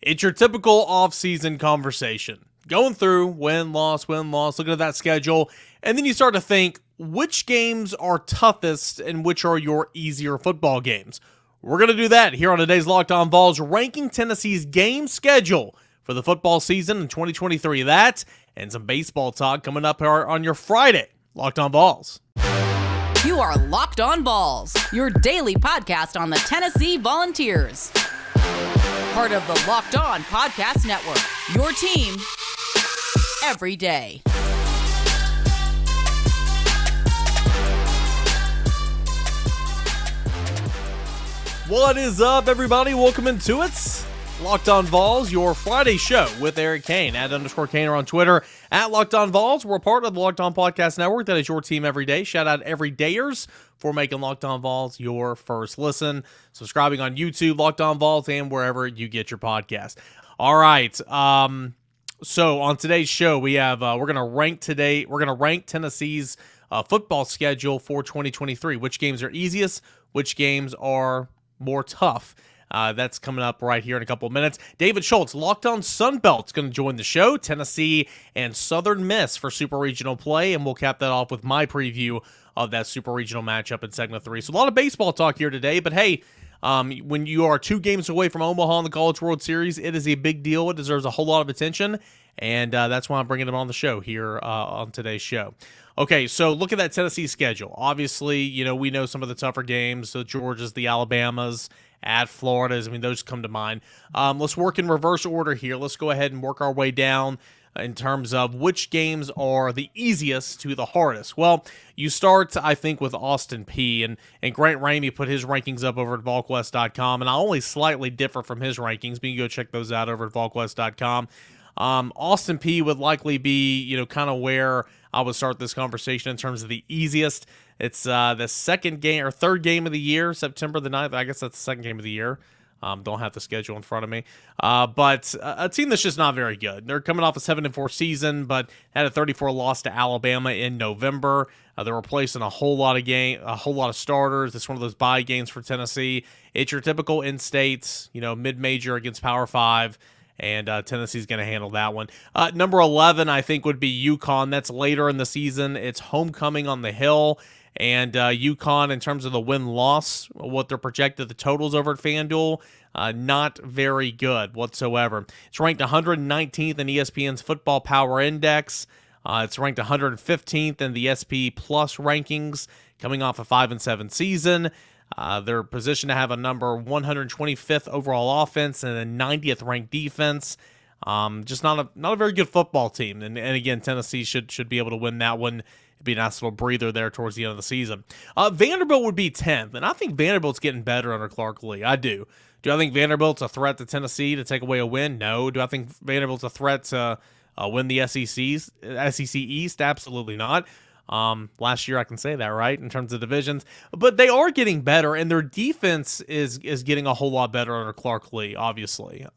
It's your typical off-season conversation. Going through win-loss, looking at that schedule, and then you start to think, which games are toughest and which are your easier football games? We're going to do that here on today's Locked On Vols, ranking Tennessee's game schedule for the football season in 2023. That and some baseball talk coming up on your Friday, Locked On Vols. You are Locked On Vols, your daily podcast on the Tennessee Volunteers. Part of the Locked On Podcast Network, your team every day. What is up, everybody? Welcome into it. Locked On Vols, your Friday show with Eric Kane, @_Kaner on Twitter, @Locked On Vols. We're part of the Locked On Podcast Network. That is your team every day. Shout out everydayers for making Locked On Vols your first listen. Subscribing on YouTube, Locked On Vols, and wherever you get your podcast. All right. So on today's show, we have we're gonna rank Tennessee's football schedule for 2023. Which games are easiest? Which games are more tough? That's coming up right here in a couple of minutes. David Schultz, Locked On Sunbelt, is going to join the show. Tennessee and Southern Miss for Super Regional play, and we'll cap that off with my preview of that Super Regional matchup in segment 3. So a lot of baseball talk here today, but hey, when you are 2 games away from Omaha in the College World Series, it is a big deal. It deserves a whole lot of attention, and that's why I'm bringing him on the show here on today's show. Okay, so look at that Tennessee schedule. Obviously, we know some of the tougher games, the Georgias, the Alabamas, at Florida's. I mean, those come to mind. Let's work in reverse order here. Let's go ahead and work our way down in terms of which games are the easiest to the hardest. Well, you start, I think, with Austin Peay. And Grant Ramey put his rankings up over at VolQuest.com, and I only slightly differ from his rankings, but you can go check those out over at VolQuest.com. Austin Peay would likely be, kind of where I would start this conversation in terms of the easiest. It's the second game or third game of the year, September the 9th. I guess that's the second game of the year. Don't have the schedule in front of me. But a team that's just not very good. They're coming off a 7-4 season, but had a 34 loss to Alabama in November. They're replacing a whole lot of starters. It's one of those bye games for Tennessee. It's your typical in-state, mid-major against Power 5. And Tennessee's going to handle that one. Number 11, I think, would be UConn. That's later in the season. It's homecoming on the Hill. And UConn, in terms of the win-loss, what they're projected, the totals over at FanDuel, not very good whatsoever. It's ranked 119th in ESPN's Football Power Index. It's ranked 115th in the SP Plus rankings, coming off a 5-7 season. They're positioned to have a number 125th overall offense and a 90th ranked defense. Just not a very good football team. And again, Tennessee should be able to win that one. It'd be a nice little breather there towards the end of the season. Vanderbilt would be 10th, and I think Vanderbilt's getting better under Clark Lee. I do. Do I think Vanderbilt's a threat to Tennessee to take away a win? No. Do I think Vanderbilt's a threat to win the SEC East? Absolutely not. Last year I can say that, right, in terms of divisions. But they are getting better, and their defense is getting a whole lot better under Clark Lee, obviously.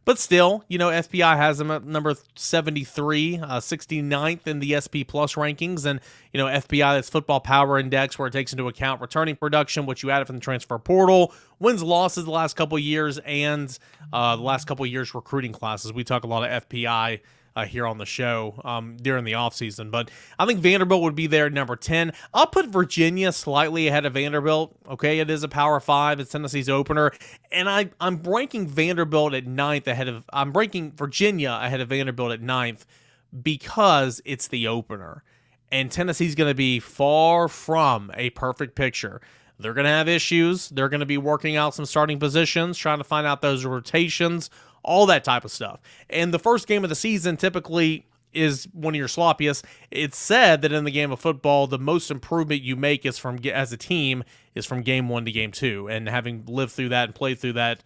But still, FPI has them at number 73, 69th in the SP Plus rankings. And, FPI, that's Football Power Index, where it takes into account returning production, what you added from the transfer portal, wins, losses the last couple of years, and the last couple of years recruiting classes. We talk a lot of FPI here on the show during the offseason. But I think Vanderbilt would be there at number 10. I'll put Virginia slightly ahead of Vanderbilt. Okay, it is a Power 5. It's Tennessee's opener. And I'm ranking Vanderbilt at 9th I'm ranking Virginia ahead of Vanderbilt at 9th because it's the opener. And Tennessee's going to be far from a perfect picture. They're going to have issues. They're going to be working out some starting positions, trying to find out those rotations, all that type of stuff. And the first game of the season typically is one of your sloppiest. It's said that in the game of football, the most improvement you make as a team is from game 1 to game 2. And having lived through that and played through that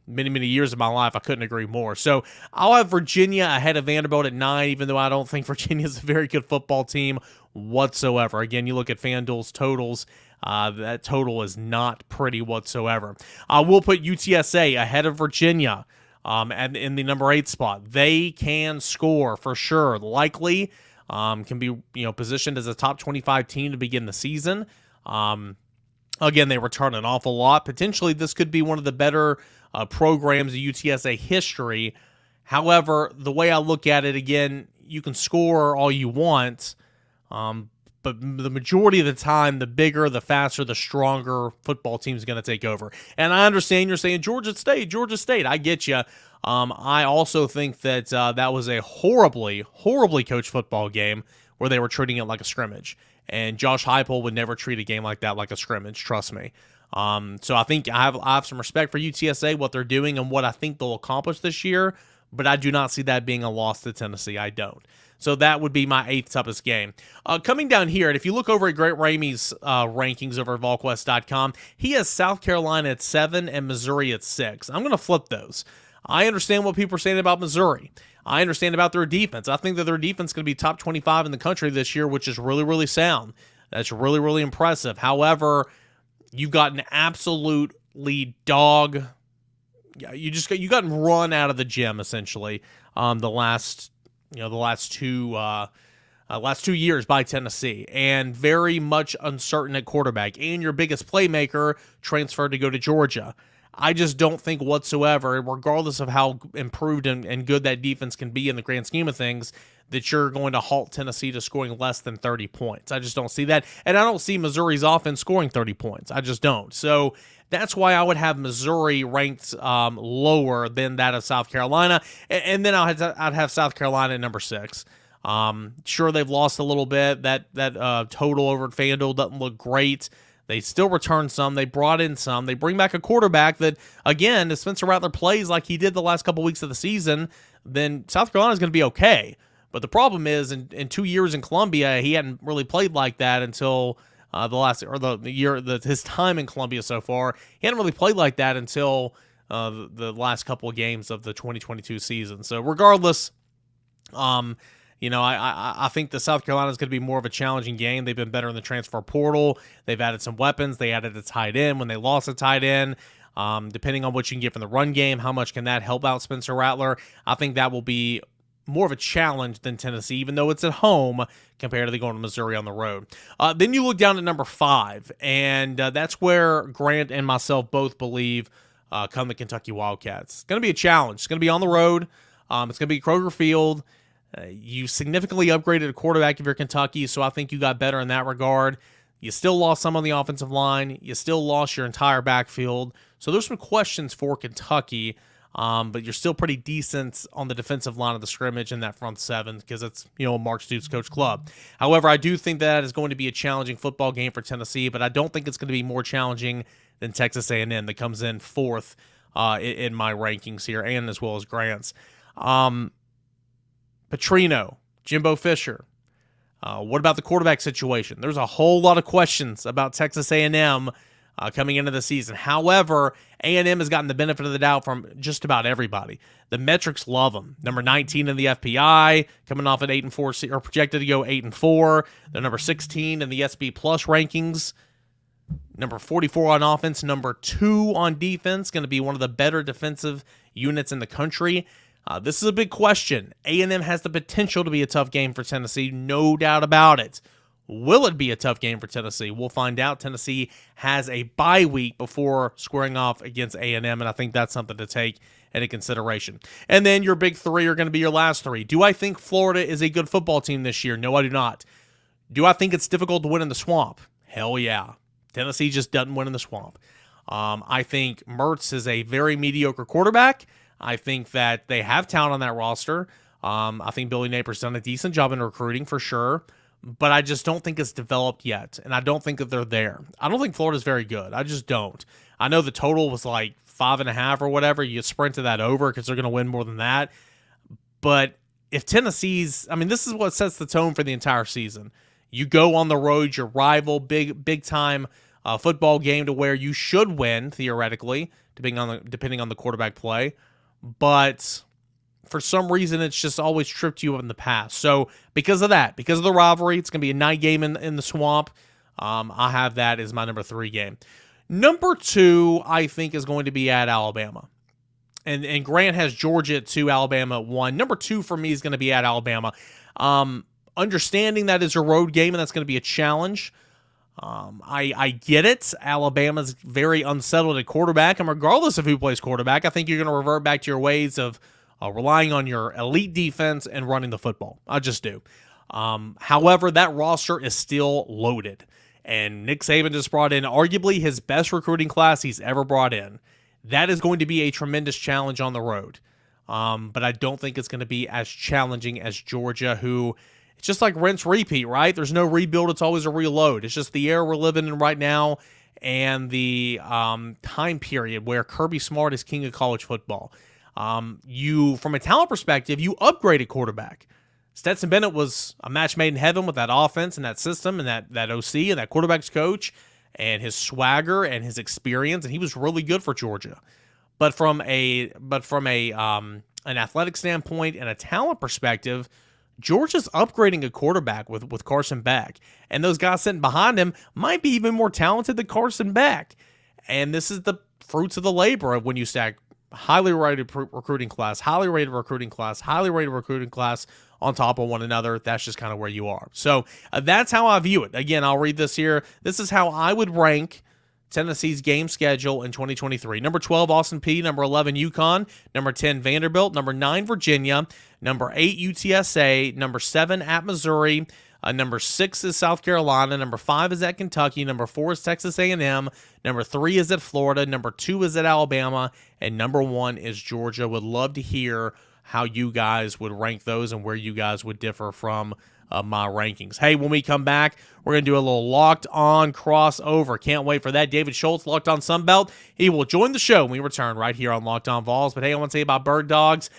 many, many years of my life, I couldn't agree more. So I'll have Virginia ahead of Vanderbilt at 9, even though I don't think Virginia's a very good football team whatsoever. Again, you look at FanDuel's totals, that total is not pretty whatsoever. We'll put UTSA ahead of Virginia. And in the number 8 spot, they can score for sure. Likely, can be positioned as a top 25 team to begin the season. Again, they return an awful lot. Potentially, this could be one of the better programs, the UTSA history. However, the way I look at it, again, you can score all you want, but the majority of the time, the bigger, the faster, the stronger football team is going to take over. And I understand you're saying Georgia State. I get you. I also think that that was a horribly coached football game where they were treating it like a scrimmage. And Josh Heupel would never treat a game like that like a scrimmage, trust me. So I think I have some respect for UTSA, what they're doing, and what I think they'll accomplish this year, but I do not see that being a loss to Tennessee. I don't. So that would be my 8th toughest game. Coming down here, and if you look over at Grant Ramey's rankings over at VolQuest.com, he has South Carolina at 7 and Missouri at 6. I'm going to flip those. I understand what people are saying about Missouri. I understand about their defense. I think that their defense is going to be top 25 in the country this year, which is really, really sound. That's really, really impressive. However, you've got an absolutely dog. You got run out of the gym essentially. The last 2 years by Tennessee, and very much uncertain at quarterback. And your biggest playmaker transferred to go to Georgia. I just don't think whatsoever, regardless of how improved and good that defense can be in the grand scheme of things, that you're going to halt Tennessee to scoring less than 30 points. I just don't see that. And I don't see Missouri's offense scoring 30 points. I just don't. So that's why I would have Missouri ranked lower than that of South Carolina. And then I'd have South Carolina at number 6. Sure, they've lost a little bit. That total over at FanDuel doesn't look great. They still return some. They brought in some. They bring back a quarterback that, again, if Spencer Rattler plays like he did the last couple weeks of the season, then South Carolina is going to be okay. But the problem is, in 2 years in Columbia, he hadn't really played like that until his time in Columbia so far. He hadn't really played like that until the last couple of games of the 2022 season. So regardless, I think the South Carolina is going to be more of a challenging game. They've been better in the transfer portal. They've added some weapons. They added a tight end when they lost a tight end. Depending on what you can get from the run game, how much can that help out Spencer Rattler? I think that will be more of a challenge than Tennessee, even though it's at home compared to going to Missouri on the road. Then you look down at number 5, and that's where Grant and myself both believe come the Kentucky Wildcats. It's going to be a challenge. It's going to be on the road. It's going to be Kroger Field. You significantly upgraded a quarterback if you're Kentucky, so I think you got better in that regard. You still lost some on the offensive line. You still lost your entire backfield. So there's some questions for Kentucky, but you're still pretty decent on the defensive line of the scrimmage in that front 7 because it's, Mark Stoops' coach club. However, I do think that is going to be a challenging football game for Tennessee, but I don't think it's going to be more challenging than Texas A&M that comes in 4th in my rankings here, and as well as Grant's. Petrino, Jimbo Fisher. What about the quarterback situation? There's a whole lot of questions about Texas A&M coming into the season. However, A&M has gotten the benefit of the doubt from just about everybody. The metrics love them. Number 19 in the FPI, coming off at 8-4, or projected to go 8-4. They're number 16 in the SB Plus rankings. Number 44 on offense, number 2 on defense. Going to be one of the better defensive units in the country. This is a big question. A&M has the potential to be a tough game for Tennessee, no doubt about it. Will it be a tough game for Tennessee? We'll find out. Tennessee has a bye week before squaring off against A&M, and I think that's something to take into consideration. And then your big 3 are going to be your last 3. Do I think Florida is a good football team this year? No, I do not. Do I think it's difficult to win in the swamp? Hell yeah. Tennessee just doesn't win in the swamp. I think Mertz is a very mediocre quarterback. I think that they have talent on that roster. I think Billy Napier's done a decent job in recruiting for sure, but I just don't think it's developed yet, and I don't think that they're there. I don't think Florida's very good. I just don't. I know the total was like 5.5 or whatever. You sprinted that over because they're going to win more than that. But if Tennessee's, this is what sets the tone for the entire season. You go on the road, your rival, big time football game to where you should win theoretically, depending on the quarterback play. But for some reason, it's just always tripped you up in the past. So because of that, because of the rivalry, it's going to be a night game in the swamp. I have that as my number 3 game. Number 2, I think, is going to be at Alabama. And Grant has Georgia at 2, Alabama at 1. Number 2 for me is going to be at Alabama. Understanding that is a road game and that's going to be a challenge. I get it. Alabama's very unsettled at quarterback, and regardless of who plays quarterback, I think you're going to revert back to your ways of relying on your elite defense and running the football. I just do. However, that roster is still loaded, and Nick Saban just brought in arguably his best recruiting class he's ever brought in. That is going to be a tremendous challenge on the road, but I don't think it's going to be as challenging as Georgia, who it's just like rinse repeat, right? There's no rebuild. It's always a reload. It's just the era we're living in right now and the time period where Kirby Smart is king of college football. From a talent perspective, you upgraded quarterback. Stetson Bennett was a match made in heaven with that offense and that system and that OC and that quarterback's coach and his swagger and his experience, and he was really good for Georgia. But from an athletic standpoint and a talent perspective, Georgia's upgrading a quarterback with Carson Beck, and those guys sitting behind him might be even more talented than Carson Beck. And this is the fruits of the labor of when you stack highly rated recruiting class, highly rated recruiting class, highly rated recruiting class on top of one another. That's just kind of where you are. So that's how I view it. Again, I'll read this here. This is how I would rank Tennessee's game schedule in 2023. Number 12, Austin Peay. Number 11, UConn. Number 10, Vanderbilt. Number 9, Virginia. Number 8, UTSA. Number 7, at Missouri. Number 6 is South Carolina. Number 5 is at Kentucky. Number 4 is Texas A&M. Number 3 is at Florida. Number 2 is at Alabama. And number 1 is Georgia. Would love to hear how you guys would rank those and where you guys would differ from my rankings. Hey, when we come back, we're going to do a little Locked On crossover. Can't wait for that. David Schultz, Locked On Sunbelt. He will join the show when we return right here on Locked On Vols. But hey, I want to tell you about Birddogs.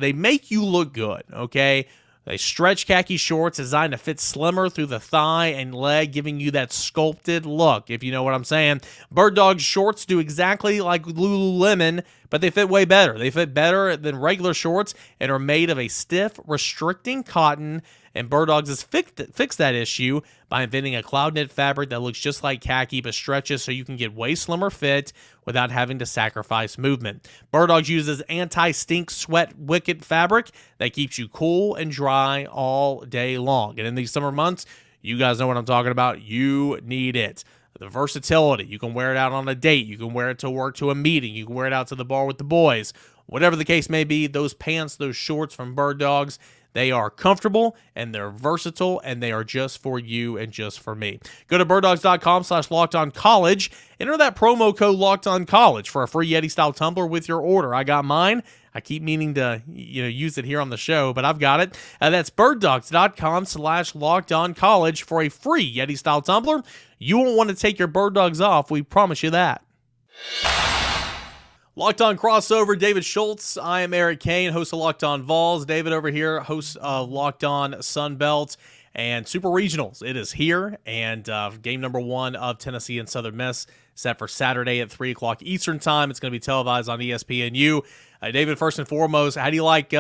They make you look good, okay? They stretch khaki shorts designed to fit slimmer through the thigh and leg, giving you that sculpted look, if you know what I'm saying. Birddogs shorts do exactly like Lululemon, but they fit way better. They fit better than regular shorts and are made of a stiff, restricting cotton. And Birddogs has fixed that issue by inventing a cloud knit fabric that looks just like khaki but stretches so you can get way slimmer fit without having to sacrifice movement. Birddogs uses anti-stink sweat wicket fabric that keeps you cool and dry all day long. And in these summer months, you guys know what I'm talking about. You need it. The versatility. You can wear it out on a date. You can wear it to work, to a meeting. You can wear it out to the bar with the boys. Whatever the case may be, those pants, those shorts from Birddogs, they are comfortable, and they're versatile, and they are just for you and just for me. Go to birddogs.com/lockedoncollege. Enter that promo code LOCKEDONCollege for a free Yeti-style tumbler with your order. I got mine. I keep meaning to use it here on the show, but I've got it. That's birddogs.com/lockedoncollege for a free Yeti-style tumbler. You won't want to take your Birddogs off. We promise you that. Locked On crossover, David Schultz. I am Eric Kane, host of Locked On Vols. David over here, host of Locked On Sunbelt and Super Regionals. It is here, and game number 1 of Tennessee and Southern Miss set for Saturday at 3 o'clock Eastern Time. It's going to be televised on ESPNU. David, first and foremost, how do you like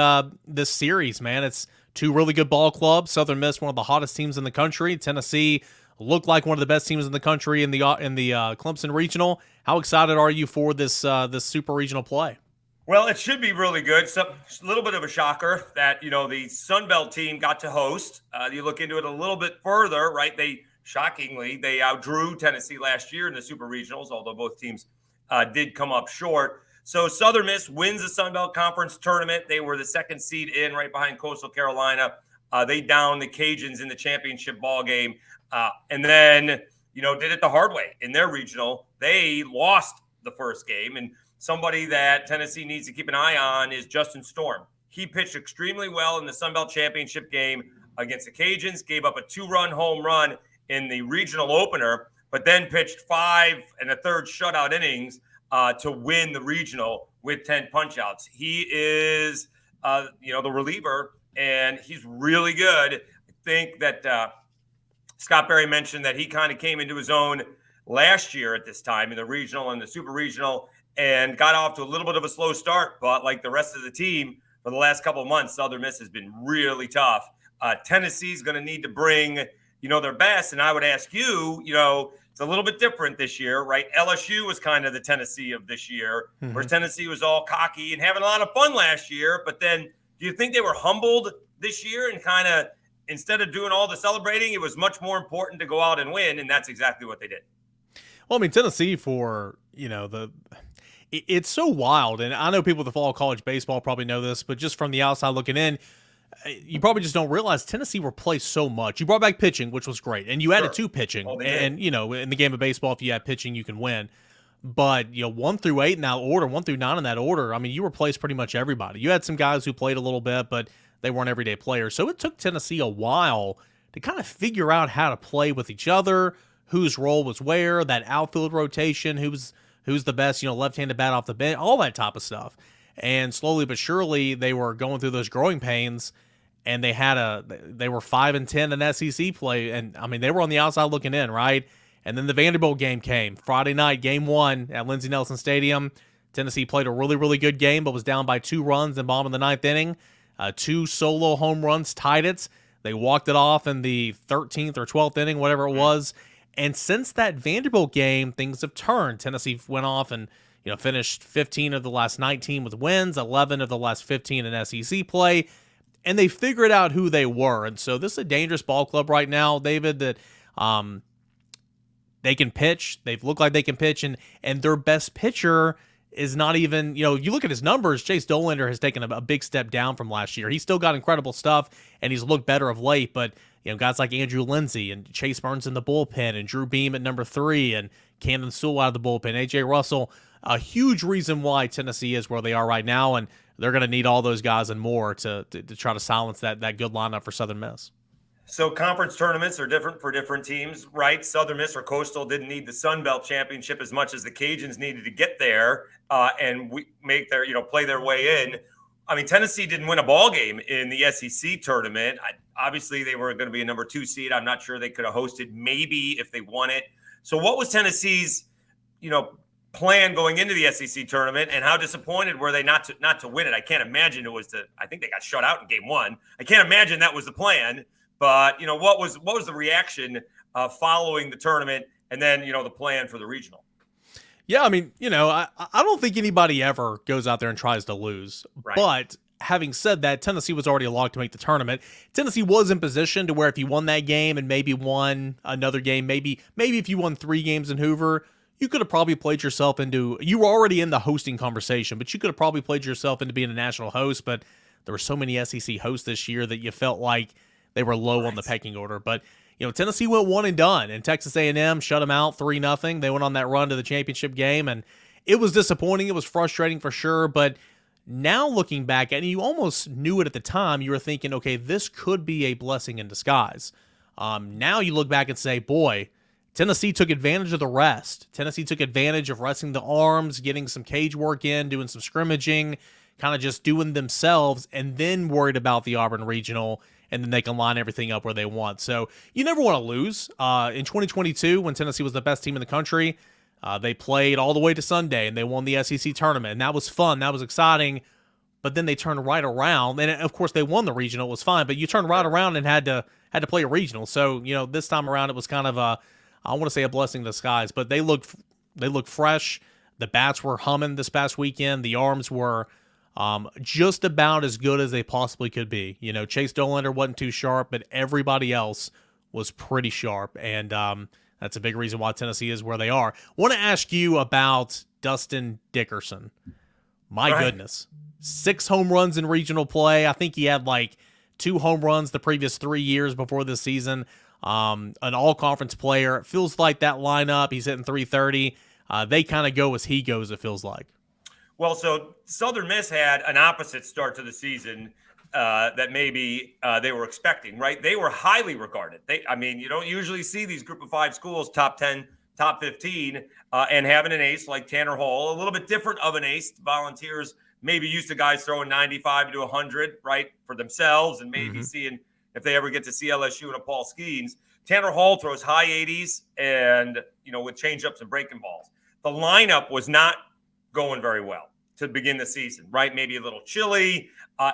this series, man? It's 2 really good ball clubs. Southern Miss, one of the hottest teams in the country. Tennessee looked like one of the best teams in the country in the Clemson Regional. How excited are you for this Super Regional play? Well, it should be really good. So, a little bit of a shocker that, the Sun Belt team got to host. You look into it a little bit further, right? They outdrew Tennessee last year in the Super Regionals, although both teams did come up short. So Southern Miss wins the Sun Belt Conference tournament. They were the 2nd seed in, right behind Coastal Carolina. They downed the Cajuns in the championship ball game. And then, did it the hard way in their regional. They lost the first game, and somebody that Tennessee needs to keep an eye on is Justin Storm. He pitched extremely well in the Sun Belt Championship game against the Cajuns, gave up a 2-run home run in the regional opener, but then pitched 5 1/3 shutout innings to win the regional with 10 punchouts. He is, the reliever, and he's really good. I think that Scott Berry mentioned that he kind of came into his own last year at this time in the regional and the Super Regional and got off to a little bit of a slow start. But like the rest of the team for the last couple of months, Southern Miss has been really tough. Tennessee's going to need to bring, their best. And I would ask you, it's a little bit different this year, right? LSU was kind of the Tennessee of this year, where Tennessee was all cocky and having a lot of fun last year. But then do you think they were humbled this year and kind of instead of doing all the celebrating, it was much more important to go out and win, and that's exactly what they did. Well, I mean, Tennessee it's so wild, and I know people that follow college baseball probably know this, but just from the outside looking in, you probably just don't realize Tennessee replaced so much. You brought back pitching, which was great, and you added 2 pitching. And in the game of baseball, if you add pitching, you can win. But 1 through 8 in that order, 1 through 9 in that order, I mean, you replaced pretty much everybody. You had some guys who played a little bit, but they weren't everyday players. So it took Tennessee a while to kind of figure out how to play with each other, whose role was where, that outfield rotation, who's the best, left-handed bat off the bench, all that type of stuff. And slowly but surely, they were going through those growing pains, and they were 5-10 in SEC play, and I mean they were on the outside looking in, right? And then the Vanderbilt game came Friday night, game 1 at Lindsey Nelson Stadium. Tennessee played a really, really good game, but was down by 2 runs in bottom of the 9th inning. 2 solo home runs tied it. They walked it off in the 13th or 12th inning, whatever it was. And since that Vanderbilt game, things have turned. Tennessee went off and finished 15 of the last 19 with wins, 11 of the last 15 in SEC play. And they figured out who they were. And so this is a dangerous ball club right now, David, that they can pitch. They've looked like they can pitch. And their best pitcher is not even, you look at his numbers, Chase Dollander has taken a big step down from last year. He's still got incredible stuff, and he's looked better of late. But, guys like Andrew Lindsey and Chase Burns in the bullpen and Drew Beam at number 3 and Camden Sewell out of the bullpen, A.J. Russell, a huge reason why Tennessee is where they are right now. And they're going to need all those guys and more to try to silence that good lineup for Southern Miss. So conference tournaments are different for different teams, right? Southern Miss or Coastal didn't need the Sun Belt Championship as much as the Cajuns needed to get there and play their way in. I mean, Tennessee didn't win a ball game in the SEC tournament. Obviously, they were going to be a number 2 seed. I'm not sure they could have hosted maybe if they won it. So what was Tennessee's, plan going into the SEC tournament, and how disappointed were they not to win it? I can't imagine it was I think they got shut out in game 1. I can't imagine that was the plan. But, what was the reaction following the tournament and then, the plan for the regional? Yeah, I mean, I don't think anybody ever goes out there and tries to lose. Right. But having said that, Tennessee was already locked to make the tournament. Tennessee was in position to where if you won that game and maybe won another game, maybe if you won 3 games in Hoover, you could have probably played yourself into – you were already in the hosting conversation, but you could have probably played yourself into being a national host. But there were so many SEC hosts this year that you felt like they were low on the pecking order. But, Tennessee went one and done, and Texas A&M shut them out 3-0. They went on that run to the championship game, and it was disappointing. It was frustrating for sure. But now looking back, and you almost knew it at the time, you were thinking, okay, this could be a blessing in disguise. Now you look back and say, boy, Tennessee took advantage of the rest. Tennessee took advantage of resting the arms, getting some cage work in, doing some scrimmaging, kind of just doing themselves, and then worried about the Auburn Regional, and then they can line everything up where they want. So you never want to lose. In 2022, when Tennessee was the best team in the country, they played all the way to Sunday, and they won the SEC tournament, and that was fun. That was exciting. But then they turned right around, and of course they won the regional. It was fine, but you turned right around and had to play a regional. So this time around it was kind of I want to say a blessing in disguise, but they look fresh. The bats were humming this past weekend. The arms were just about as good as they possibly could be. Chase Dollander wasn't too sharp, but everybody else was pretty sharp, and that's a big reason why Tennessee is where they are. I want to ask you about Dustin Dickerson. My goodness. 6 home runs in regional play. I think he had 2 home runs the previous 3 years before this season. An all-conference player. It feels like that lineup, he's hitting .330. They kind of go as he goes, it feels like. Well, so Southern Miss had an opposite start to the season that maybe they were expecting, right? They were highly regarded. You don't usually see these group of 5 schools, top 10, top 15, and having an ace like Tanner Hall, a little bit different of an ace. Volunteers maybe used to guys throwing 95 to 100, right, for themselves, and maybe seeing if they ever get to see LSU and a Paul Skeens. Tanner Hall throws high 80s and, with changeups and breaking balls. The lineup was not going very well to begin the season, right? Maybe a little chilly,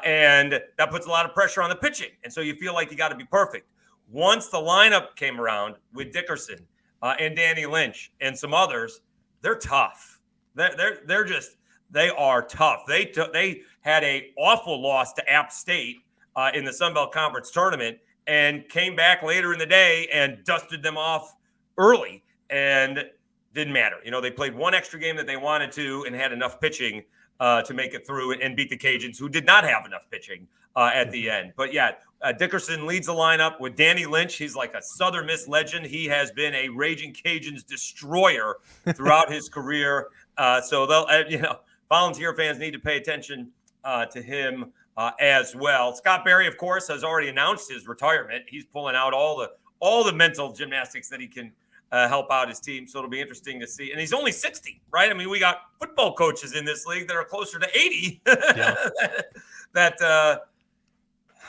and that puts a lot of pressure on the pitching. And so you feel like you got to be perfect. Once the lineup came around with Dickerson and Danny Lynch and some others, they're tough. They are tough. They had a awful loss to App State in the Sun Belt Conference tournament, and came back later in the day and dusted them off early, and didn't matter. They played one extra game that they wanted to and had enough pitching to make it through and beat the Cajuns, who did not have enough pitching at the end. But yeah, Dickerson leads the lineup with Danny Lynch. He's like a Southern Miss legend. He has been a Raging Cajuns destroyer throughout his career. So they'll, Volunteer fans need to pay attention to him as well. Scott Berry, of course, has already announced his retirement. He's pulling out all the mental gymnastics that he can help out his team. So it'll be interesting to see. And he's only 60, right? I mean, we got football coaches in this league that are closer to 80 that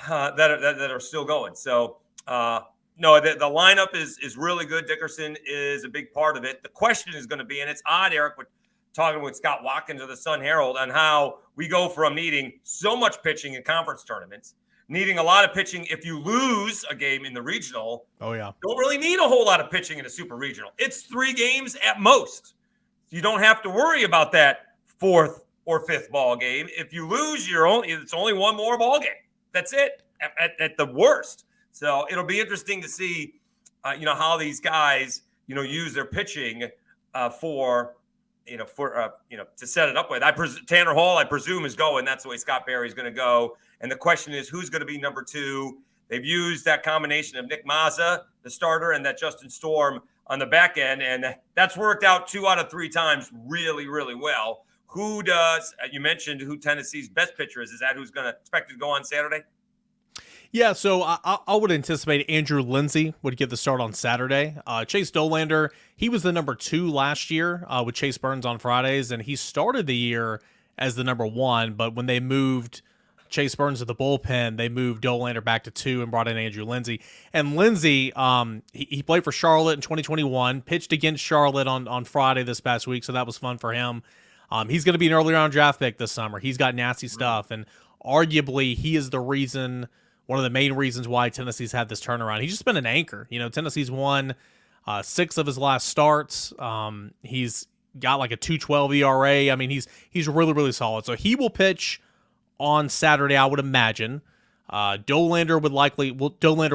are still going. So no, the lineup is really good. Dickerson is a big part of it. The question is going to be, and it's odd, Eric, talking with Scott Watkins of the Sun Herald on how we go from needing so much pitching in conference tournaments, needing a lot of pitching if you lose a game in the regional. Oh, yeah. Don't really need a whole lot of pitching in a super regional. It's 3 games at most. You don't have to worry about that 4th or 5th ball game. If you lose, it's only one more ball game. That's it at the worst. So it'll be interesting to see, how these guys, use their pitching to set it up with. Tanner Hall, I presume, is going. That's the way Scott Berry is going to go. And the question is, who's going to be number 2? They've used that combination of Nick Mazza, the starter, and that Justin Storm on the back end. And that's worked out 2 out of 3 times really, really well. Who does, you mentioned who Tennessee's best pitcher is. Is that who's going to expect to go on Saturday? Yeah, so I would anticipate Andrew Lindsay would get the start on Saturday. Chase Dolander, he was the number 2 last year with Chase Burns on Fridays, and he started the year as the number 1, but when they moved Chase Burns to the bullpen, they moved Dolander back to 2 and brought in Andrew Lindsay. And Lindsay, he played for Charlotte in 2021, pitched against Charlotte on Friday this past week, so that was fun for him. He's going to be an early round draft pick this summer. He's got nasty stuff, and arguably he is the reason, one of the main reasons why Tennessee's had this turnaround. He's just been an anchor. Tennessee's won 6 of his last starts. He's got like a 2.12 ERA. I mean, he's really, really solid. So he will pitch on Saturday, I would imagine. Dolander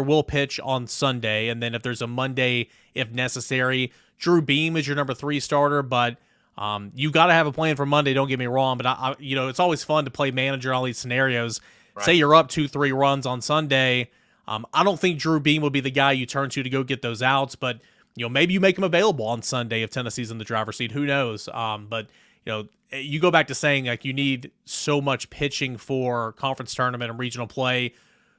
will pitch on Sunday, and then if there's a Monday, if necessary, Drew Beam is your number 3 starter, but you got to have a plan for Monday. Don't get me wrong, but it's always fun to play manager on all these scenarios. Right. Say you're up 2-3 runs on Sunday. I don't think Drew Beam would be the guy you turn to go get those outs, but maybe you make him available on Sunday if Tennessee's in the driver's seat. Who knows? But you go back to saying like you need so much pitching for conference tournament and regional play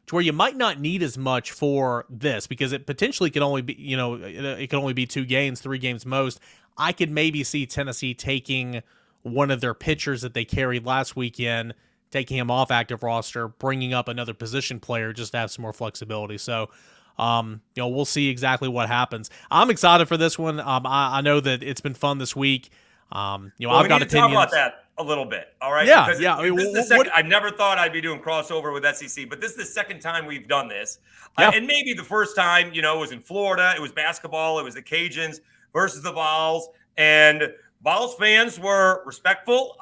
to where you might not need as much for this because it potentially can only be, it can only be 2 games, 3 games most. I could maybe see Tennessee taking one of their pitchers that they carried last weekend, taking him off active roster, bringing up another position player just to have some more flexibility. So, we'll see exactly what happens. I'm excited for this one. I know that it's been fun this week. I've got opinions. Talk about that a little bit. All right. Yeah. Because yeah. I never thought I'd be doing crossover with SEC, but this is the second time we've done this. Yeah. And maybe the first time, it was in Florida. It was basketball. It was the Cajuns versus the Vols. And Vols fans were respectful.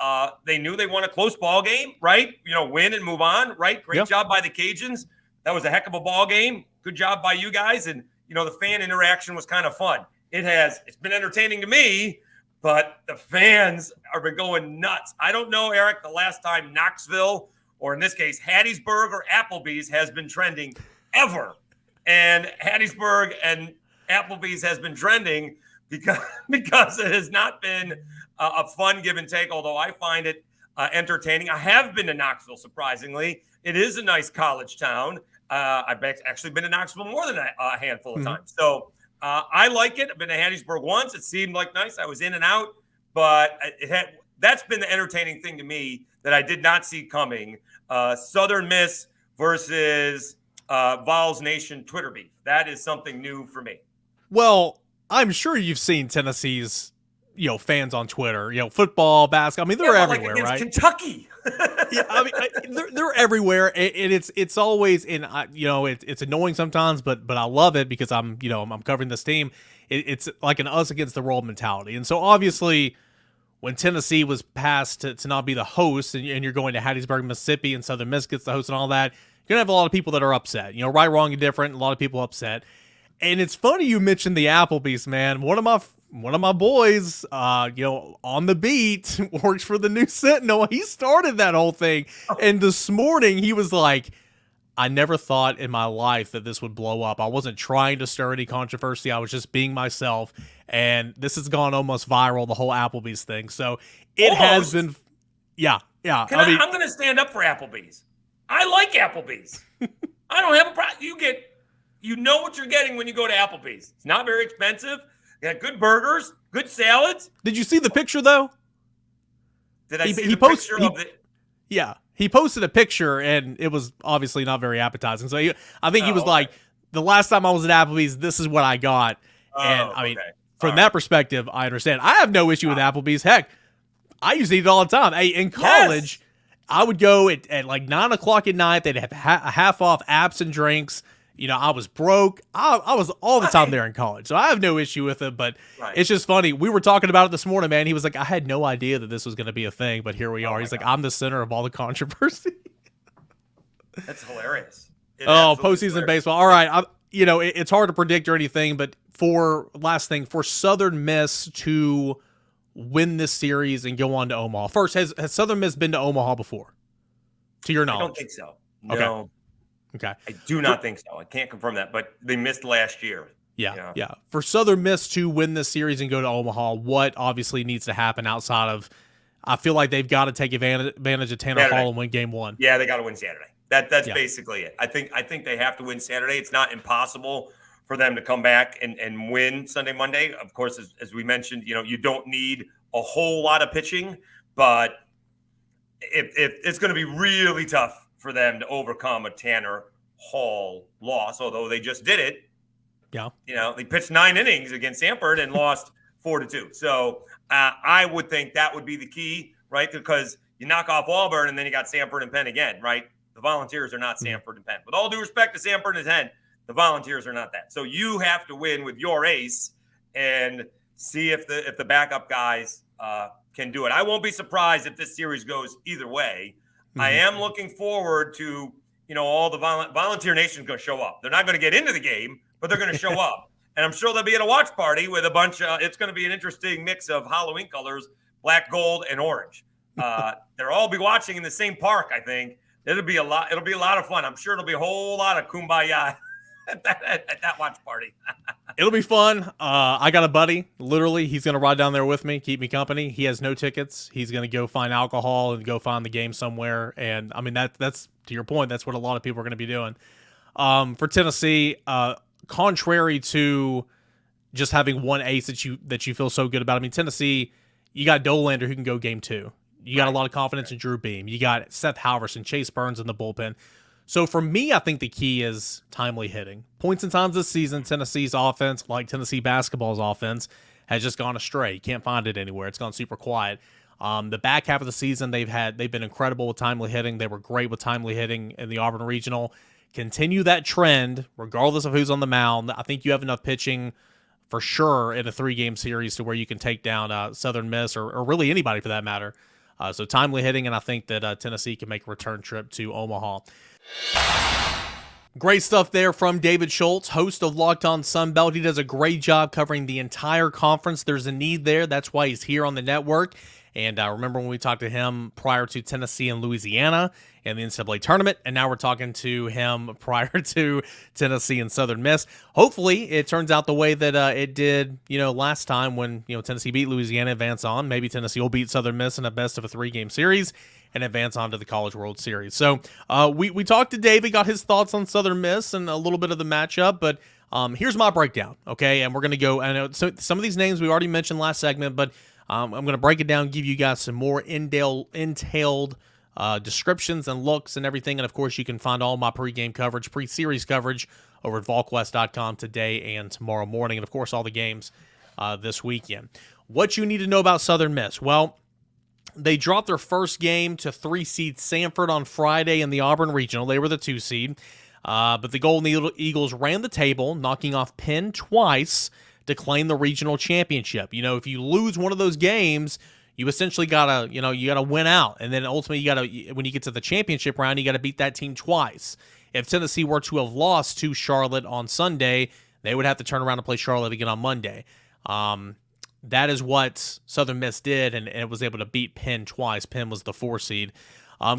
They knew they won a close ball game, right? Win and move on, right? Great job by the Cajuns. That was a heck of a ball game. Good job by you guys. And, the fan interaction was kind of fun. It's been entertaining to me, but the fans have been going nuts. I don't know, Eric, the last time Knoxville, or in this case, Hattiesburg or Applebee's has been trending ever. And Hattiesburg and Applebee's has been trending because it has not been a fun give and take, although I find it entertaining. I have been to Knoxville, surprisingly. It is a nice college town. I've actually been to Knoxville more than a handful of times. So I like it. I've been to Hattiesburg once. It seemed like nice. I was in and out, but that's been the entertaining thing to me that I did not see coming. Southern Miss versus Vols Nation Twitter beef. That is something new for me. Well, I'm sure you've seen Tennessee's, fans on Twitter, football, basketball. I mean, they're everywhere, right? Kentucky. Yeah, I mean, they're everywhere, and it's always it's annoying sometimes, but I love it because I'm covering this team. It's like an us against the world mentality, and so obviously when Tennessee was passed to not be the host, and you're going to Hattiesburg, Mississippi, and Southern Miss gets the host and all that, you're going to have a lot of people that are upset. Right, wrong, and different. A lot of people upset. And it's funny you mentioned the Applebee's, man. One of my boys, on the beat, works for the New Sentinel. He started that whole thing. And this morning, he was like, I never thought in my life that this would blow up. I wasn't trying to stir any controversy. I was just being myself. And this has gone almost viral, the whole Applebee's thing. So it has been, yeah. I'm going to stand up for Applebee's. I like Applebee's. I don't have a problem. You know what you're getting when you go to Applebee's. It's not very expensive. They got good burgers, good salads. Did you see the picture, though? Did I see the picture of it? Yeah. He posted a picture, and it was obviously not very appetizing. So I think he was like, the last time I was at Applebee's, this is what I got. And, from that perspective, I understand. I have no issue with Applebee's. Heck, I used to eat it all the time. Hey, in college, I would go at like 9 o'clock at night. They'd have a half off apps and drinks. I was broke. I was all the time there in college. So I have no issue with it, but it's just funny. We were talking about it this morning, man. He was like, I had no idea that this was going to be a thing, but here we are. He's like, I'm the center of all the controversy. That's hilarious. Postseason baseball. All right. It's hard to predict or anything, but for Southern Miss to win this series and go on to Omaha. First, has Southern Miss been to Omaha before? To your knowledge? I don't think so. No. Okay. I do not think so. I can't confirm that, but they missed last year. Yeah. For Southern Miss to win this series and go to Omaha, what obviously needs to happen outside of, I feel like they've got to take advantage of Tanner Hall and win game one. Yeah, they got to win Saturday. That's basically it. I think they have to win Saturday. It's not impossible for them to come back and win Sunday, Monday. Of course, as we mentioned, you don't need a whole lot of pitching, but if it's going to be really tough for them to overcome a Tanner Hall loss, although they just did it. Yeah. They pitched 9 innings against Sanford and lost 4-2. So I would think that would be the key, right? Because you knock off Auburn and then you got Sanford and Penn again, right? The Volunteers are not Sanford and Penn. With all due respect to Sanford and Penn, the Volunteers are not that. So you have to win with your ace and see if the backup guys can do it. I won't be surprised if this series goes either way. Mm-hmm. I am looking forward to, all the Volunteer Nation is going to show up. They're not going to get into the game, but they're going to show up. And I'm sure they'll be at a watch party with a bunch of, it's going to be an interesting mix of Halloween colors, black, gold, and orange. They'll all be watching in the same park, I think. It'll be a lot of fun. I'm sure it'll be a whole lot of kumbaya at that watch party. It'll be fun. I got a buddy, literally, he's going to ride down there with me, keep me company. He has no tickets. He's going to go find alcohol and go find the game somewhere. And I mean, that's to your point, that's what a lot of people are going to be doing. For Tennessee, contrary to just having one ace that you feel so good about. I mean, Tennessee, you got Dolander who can go game 2. You got a lot of confidence in Drew Beam. You got Seth Halverson, Chase Burns in the bullpen. So for me, I think the key is timely hitting. Points and times this season, Tennessee's offense, like Tennessee basketball's offense, has just gone astray. You can't find it anywhere. It's gone super quiet. The back half of the season, they've been incredible with timely hitting. They were great with timely hitting in the Auburn Regional. Continue that trend, regardless of who's on the mound. I think you have enough pitching for sure in a 3-game series to where you can take down Southern Miss or really anybody for that matter. So timely hitting, and I think that Tennessee can make a return trip to Omaha. Great stuff there from David Schultz, host of Locked On Sunbelt. He does a great job covering the entire conference. There's a need there. That's why he's here on the network. And remember when we talked to him prior to Tennessee and Louisiana in the NCAA tournament, and now we're talking to him prior to Tennessee and Southern Miss. Hopefully, it turns out the way that it did, last time when Tennessee beat Louisiana, advance on. Maybe Tennessee will beat Southern Miss in a best of a 3-game series and advance on to the College World Series. So we talked to David, got his thoughts on Southern Miss and a little bit of the matchup, but here's my breakdown, okay? And we're going to go, I know some of these names we already mentioned last segment, but I'm going to break it down, give you guys some more entailed descriptions and looks and everything. And, of course, you can find all my pregame coverage, pre-series coverage over at VolQuest.com today and tomorrow morning. And, of course, all the games this weekend. What you need to know about Southern Miss. Well, they dropped their first game to 3-seed Sanford on Friday in the Auburn Regional. They were the 2-seed. But the Golden Eagles ran the table, knocking off Penn twice to claim the regional championship. If you lose one of those games, you essentially gotta, you gotta win out, and then ultimately when you get to the championship round, you gotta beat that team twice. If Tennessee were to have lost to Charlotte on Sunday, they would have to turn around and play Charlotte again on Monday. That is what Southern Miss did, and it was able to beat Penn twice. Penn was the 4 seed.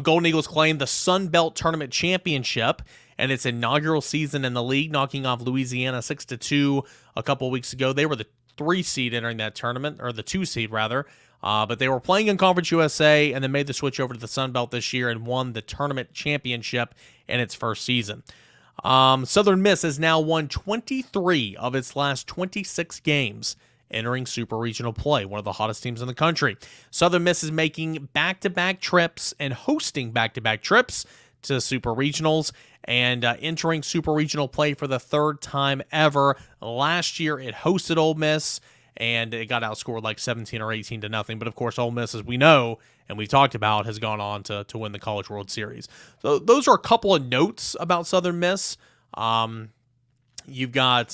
Golden Eagles claimed the Sun Belt Tournament Championship and its inaugural season in the league, knocking off Louisiana 6-2 a couple weeks ago. They were the 3 seed entering that tournament, or the 2 seed rather, but they were playing in Conference USA and then made the switch over to the Sun Belt this year and won the tournament championship in its first season. Southern Miss has now won 23 of its last 26 games entering Super Regional play, one of the hottest teams in the country. Southern Miss is making back-to-back trips and hosting back-to-back trips to Super Regionals and entering Super Regional play for the 3rd time ever. Last year, it hosted Ole Miss, and it got outscored like 17 or 18 to nothing. But, of course, Ole Miss, as we know and we've talked about, has gone on to win the College World Series. So those are a couple of notes about Southern Miss. You've got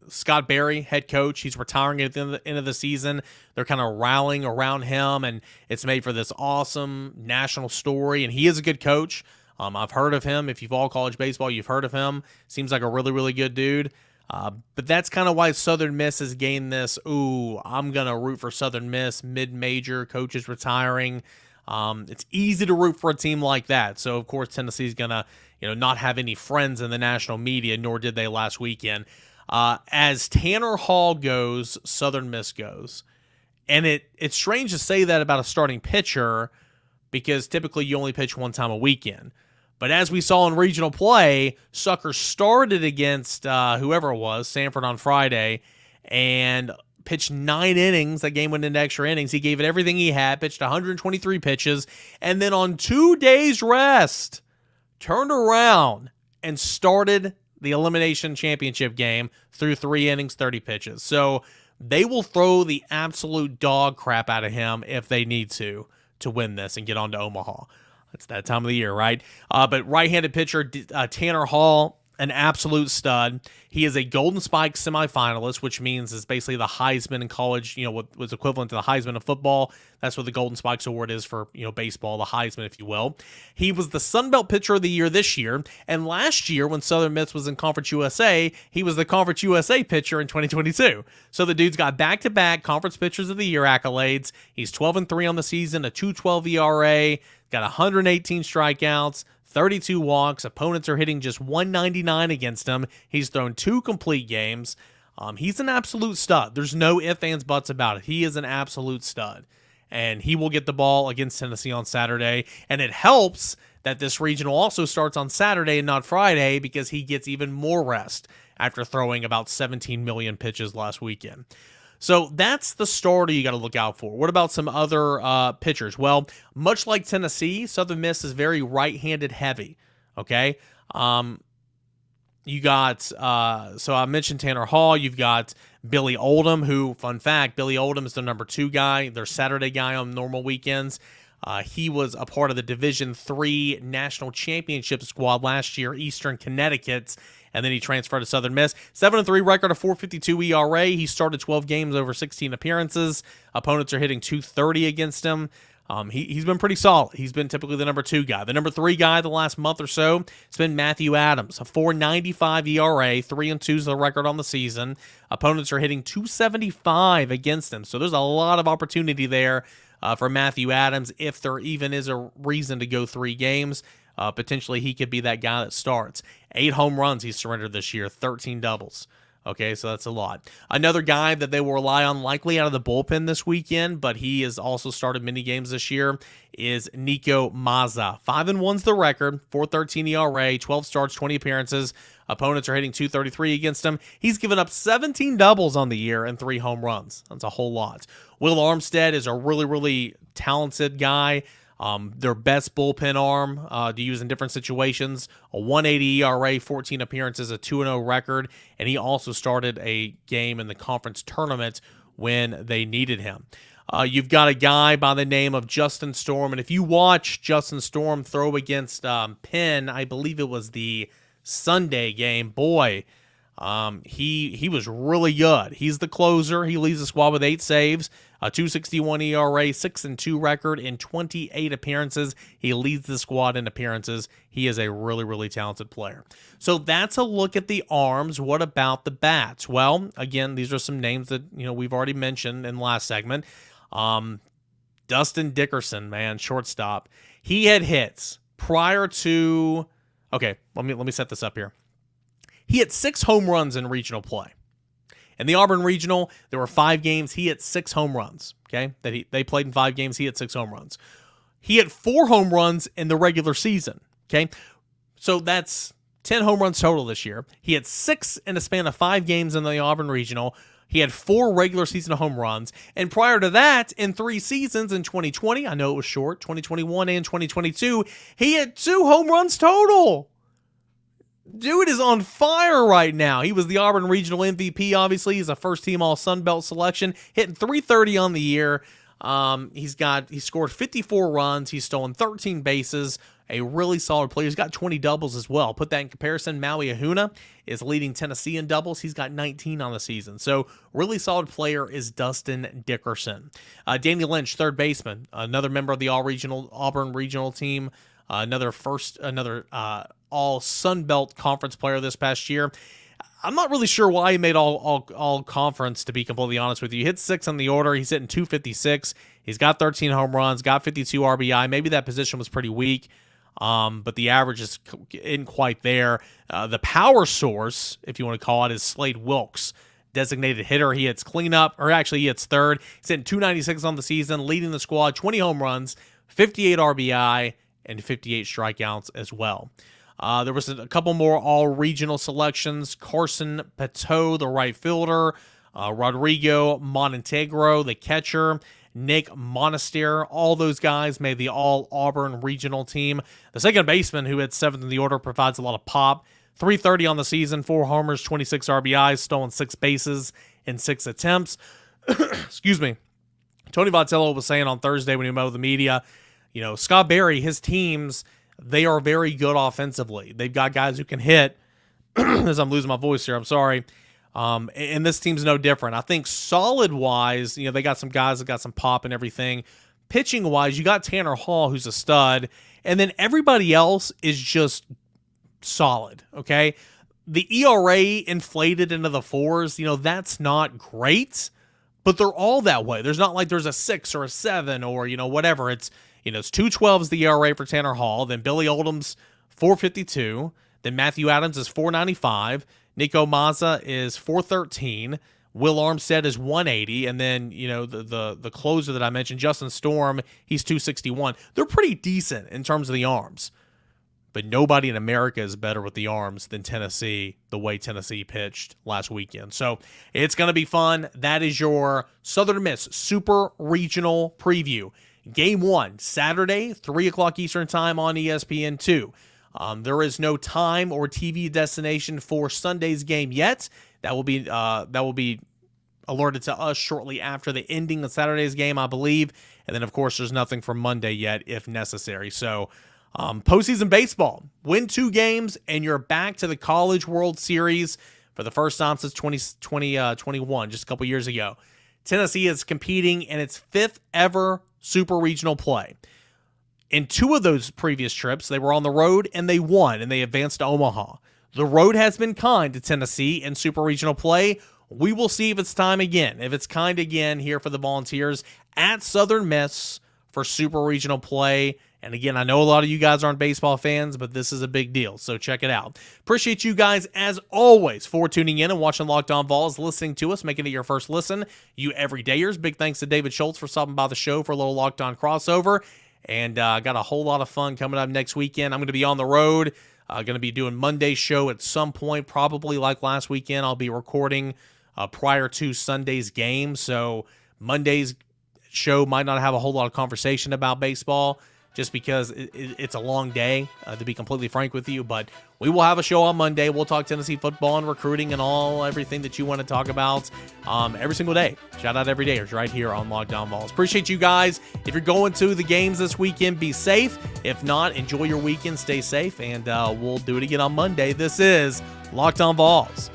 Scott Berry, head coach. He's retiring at the end of the season. They're kind of rallying around him, and it's made for this awesome national story, and he is a good coach. I've heard of him. If you follow college baseball, you've heard of him. Seems like a really, really good dude. But that's kind of why Southern Miss has gained this, I'm going to root for Southern Miss, mid-major, coaches retiring. It's easy to root for a team like that. So, of course, Tennessee's going to not have any friends in the national media, nor did they last weekend. As Tanner Hall goes, Southern Miss goes. And it's strange to say that about a starting pitcher because typically you only pitch one time a weekend. But as we saw in regional play, Sucker started against whoever it was, Sanford on Friday, and pitched 9 innings. That game went into extra innings. He gave it everything he had, pitched 123 pitches, and then on 2 days rest, turned around and started the elimination championship game through 3 innings, 30 pitches. So they will throw the absolute dog crap out of him if they need to win this and get on to Omaha. It's that time of the year, right? But right-handed pitcher Tanner Hall, an absolute stud. He is a Golden Spike semifinalist, which means is basically the Heisman in college, what was equivalent to the Heisman of football. That's what the Golden Spikes Award is for, baseball, the Heisman, if you will. He was the Sun Belt Pitcher of the Year this year, and last year when Southern Miss was in Conference USA, he was the Conference USA Pitcher in 2022. So the dude's got back-to-back Conference Pitchers of the Year accolades. He's 12-3 on the season, a 2.12 ERA, got 118 strikeouts, 32 walks. Opponents are hitting just 199 against him. He's thrown 2 complete games. He's an absolute stud. There's no ifs, ands, buts about it. He is an absolute stud. And he will get the ball against Tennessee on Saturday. And it helps that this regional also starts on Saturday and not Friday because he gets even more rest after throwing about 17 million pitches last weekend. So that's the starter you got to look out for. What about some other pitchers? Well, much like Tennessee, Southern Miss is very right-handed heavy, okay? You got, so I mentioned Tanner Hall. You've got Billy Oldham, who, fun fact, Billy Oldham is their number 2 guy, their Saturday guy on normal weekends. He was a part of the Division III National Championship squad last year, Eastern Connecticut, and then he transferred to Southern Miss. 7-3 record, a 4.52 ERA. He started 12 games over 16 appearances. Opponents are hitting 230 against him. He's been pretty solid. He's been typically the number 2 guy. The number 3 guy the last month or so has been Matthew Adams, a 4.95 ERA, 3-2 is the record on the season. Opponents are hitting 275 against him. So there's a lot of opportunity there for Matthew Adams if there even is a reason to go 3 games. Potentially he could be that guy that starts. 8 home runs he's surrendered this year, 13 doubles. Okay, so that's a lot. Another guy that they will rely on likely out of the bullpen this weekend, but he has also started many games this year, is Nico Mazza. 5-1's the record, 4.13 ERA, 12 starts, 20 appearances. Opponents are hitting 233 against him. He's given up 17 doubles on the year and 3 home runs. That's a whole lot. Will Armstead is a really, really talented guy. Their best bullpen arm to use in different situations. A 1.80 ERA, 14 appearances, a 2-0 record, and he also started a game in the conference tournament when they needed him. You've got a guy by the name of Justin Storm, and if you watch Justin Storm throw against Penn, I believe it was the Sunday game, boy, He was really good. He's the closer. He leads the squad with 8 saves, a 2.61 ERA, 6-2 record in 28 appearances. He leads the squad in appearances. He is a really, really talented player. So that's a look at the arms. What about the bats? Well, again, these are some names that we've already mentioned in the last segment. Dustin Dickerson, man, shortstop. He had hits prior to. Okay, let me set this up here. He hit 6 home runs in regional play. In the Auburn Regional, there were 5 games. He hit 6 home runs. Okay, they played in 5 games. He hit 6 home runs. He hit 4 home runs in the regular season. Okay, so that's 10 home runs total this year. He had 6 in a span of 5 games in the Auburn Regional. He had 4 regular season home runs. And prior to that, in 3 seasons in 2020, I know it was short, 2021 and 2022, he had 2 home runs total. Dude is on fire right now. He was the Auburn Regional MVP, obviously. He's a first-team All-Sun Belt selection, hitting .330 on the year. He scored 54 runs. He's stolen 13 bases. A really solid player. He's got 20 doubles as well. Put that in comparison, Maui Ahuna is leading Tennessee in doubles. He's got 19 on the season. So really solid player is Dustin Dickerson. Danny Lynch, third baseman, another member of the Auburn Regional team. Another all Sun Belt Conference player this past year. I'm not really sure why he made all conference, to be completely honest with you. He hit 6 on the order. He's hitting .256. He's got 13 home runs, got 52 RBI. Maybe that position was pretty weak, but the average isn't quite there. The power source, if you want to call it, is Slade Wilkes, designated hitter. He hits cleanup, or actually he hits third. He's hitting .296 on the season, leading the squad, 20 home runs, 58 RBI, and 58 strikeouts as well. There was a couple more all-regional selections. Carson Pateau, the right fielder. Rodrigo Montenegro, the catcher. Nick Monastery, all those guys made the all-Auburn regional team. The second baseman, who hit 7th in the order, provides a lot of pop. .330 on the season, 4 homers, 26 RBIs, stolen 6 bases in 6 attempts. Excuse me. Tony Vitello was saying on Thursday when he met with the media, Scott Berry, his teams, they are very good offensively. They've got guys who can hit. As I'm losing my voice here, I'm sorry. And this team's no different. I think solid-wise, they got some guys that got some pop and everything. Pitching-wise, you got Tanner Hall, who's a stud. And then everybody else is just solid, okay? The ERA inflated into the 4s, that's not great. But they're all that way. There's not like there's a 6 or a 7 or, whatever. It's 2.12 is the ERA for Tanner Hall. Then Billy Oldham's 4.52. Then Matthew Adams is 4.95. Nico Mazza is 4.13. Will Armstead is 1.80. And then, the closer that I mentioned, Justin Storm, he's 2.61. They're pretty decent in terms of the arms. But nobody in America is better with the arms than Tennessee, the way Tennessee pitched last weekend. So it's going to be fun. That is your Southern Miss Super Regional Preview. Game 1, Saturday, 3 o'clock Eastern Time on ESPN2. There is no time or TV destination for Sunday's game yet. That will be alerted to us shortly after the ending of Saturday's game, I believe. And then, of course, there's nothing for Monday yet if necessary. So postseason baseball. Win 2 games, and you're back to the College World Series for the first time since 2021, just a couple years ago. Tennessee is competing in its 5th ever Super Regional play. In 2 of those previous trips, they were on the road, and they won, and they advanced to Omaha. The road has been kind to Tennessee in Super Regional play. We will see if it's time again, if it's kind again here for the Volunteers at Southern Miss for Super Regional play. And again, I know a lot of you guys aren't baseball fans, but this is a big deal, so check it out. Appreciate you guys, as always, for tuning in and watching Locked On Vols, listening to us, making it your first listen. You everydayers, big thanks to David Schultz for stopping by the show for a little Locked On crossover. And got a whole lot of fun coming up next weekend. I'm going to be on the road. Going to be doing Monday's show at some point, probably like last weekend. I'll be recording prior to Sunday's game, so Monday's show might not have a whole lot of conversation about baseball, just because it's a long day, to be completely frank with you. But we will have a show on Monday. We'll talk Tennessee football and recruiting and everything that you want to talk about every single day. Shout out everydayers right here on Locked On Vols. Appreciate you guys. If you're going to the games this weekend, be safe. If not, enjoy your weekend. Stay safe, and we'll do it again on Monday. This is Locked On Vols.